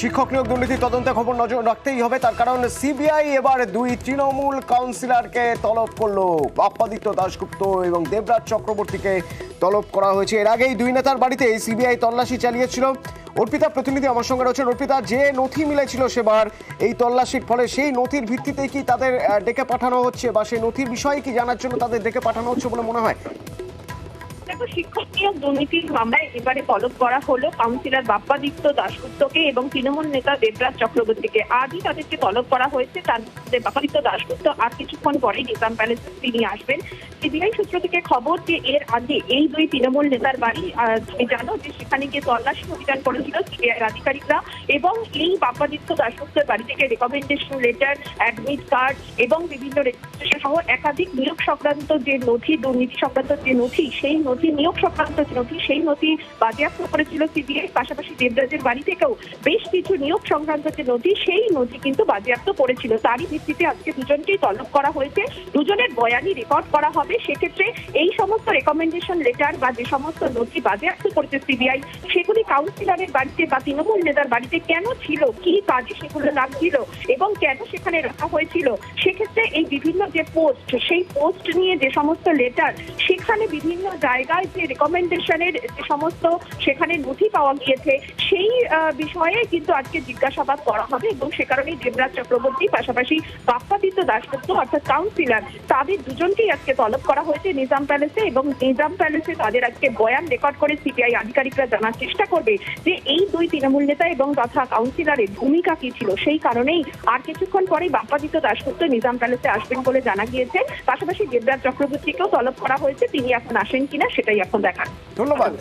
শিক্ষক নিয়োগ দুর্নীতি তদন্তে খবর নজর রাখতেই হবে, তার কারণ সিবিআই এবার দুই তৃণমূল কাউন্সিলরকে তলব করলো। বাপ্পাদিত্য দাশগুপ্ত এবং দেবরাজ চক্রবর্তীকে তলব করা হয়েছে। এর আগেই দুই নেতার বাড়িতে সিবিআই তল্লাশি চালিয়েছিল। অর্পিতা প্রতিনিধি আমার সঙ্গে রয়েছেন। অর্পিতা, যে নথি মিলেছিল সেবার এই তল্লাশির ফলে সেই নথির ভিত্তিতেই কি তাদের ডেকে পাঠানো হচ্ছে, বা সেই নথির বিষয়ে কি জানার জন্য তাদের ডেকে পাঠানো হচ্ছে বলে মনে হয়? শিক্ষক নিয়োগ দুর্নীতির মামলায় এবারে তলব করা হলো কাউন্সিলর বাপ্পাদিত্য দাশগুপ্তকে এবং তৃণমূল নেতা দেবরাজ চক্রবর্তীকে। আজই তাদেরকে তলব করা হয়েছে। তার মধ্যে বাপ্পাদিত্য দাশগুপ্ত আর কিছুক্ষণ পরেই নিজাম প্যালেসে তিনি আসবেন। সিবিআই সূত্র থেকে খবর যে এর আগে এই দুই তৃণমূল নেতার বাড়ি তুমি জানো যে সেখানে গিয়ে তল্লাশি অভিযান করেছিল সিবিআই আধিকারিকরা, এবং এই বাপ্পাদিত্য দাশগুপ্তের বাড়ি থেকে রেকমেন্ডেশন লেটার, অ্যাডমিট কার্ড এবং বিভিন্ন রেজিস্ট্রেশন সহ একাধিক নিয়োগ সংক্রান্ত যে নথি, দুর্নীতি সংক্রান্ত যে নথি, সেই নথি, নিয়োগ সংক্রান্ত নথি, সেই নথি বাজেয়াপ্ত করেছিল সিবিআই। পাশাপাশি দেবরাজের বাড়ি থেকেও বেশ কিছু নিয়োগ সংক্রান্ত যে নথি, সেই নথি কিন্তু বাজেয়াপ্ত করেছিল। তারই ভিত্তিতে আজকে দুজনকেই তলব করা হয়েছে। দুজনের বয়ানই রেকর্ড করা হবে। সেক্ষেত্রে এই সমস্ত রেকমেন্ডেশন লেটার বা যে সমস্ত নথি বাজেয়াপ্ত করেছে সিবিআই, সেগুলি কাউন্সিলরের বাড়িতে বা তৃণমূল নেতার বাড়িতে কেন ছিল, কি কাজে সেগুলো লাগছিল এবং কেন সেখানে রাখা হয়েছিল, সেক্ষেত্রে এই বিভিন্ন যে পোস্ট, সেই পোস্ট নিয়ে যে সমস্ত লেটার, সেখানে বিভিন্ন জায়গায় যে রেকমেন্ডেশনের যে সমস্ত সেখানে নথি পাওয়া গিয়েছে, সেই বিষয়ে কিন্তু আজকে জিজ্ঞাসাবাদ করা হবে। এবং সে কারণেই দেবরাজ চক্রবর্তী পাশাপাশি বাপ্পাদিত্য দাশগুপ্ত অর্থাৎ কাউন্সিলর, তাদের দুজনকেই আজকে তলব করা হয়েছে নিজাম প্যালেসে। এবং নিজাম প্যালেসে তাদের আজকে বয়ান রেকর্ড করে সিবিআই আধিকারিকরা জানার চেষ্টা করবে যে এই দুই তৃণমূল নেতা এবং তথা কাউন্সিলরের ভূমিকা কি ছিল। সেই কারণেই আর কিছুক্ষণ পরেই বাপ্পাদিত্য দাশগুপ্ত নিজাম প্যালেসে আসবেন বলে জানা গিয়েছে। পাশাপাশি দেবরাজ চক্রবর্তীকেও তলব করা হয়েছে। তিনি এখন আসেন কিনা সেটাই এখন দেখার। ধন্যবাদ।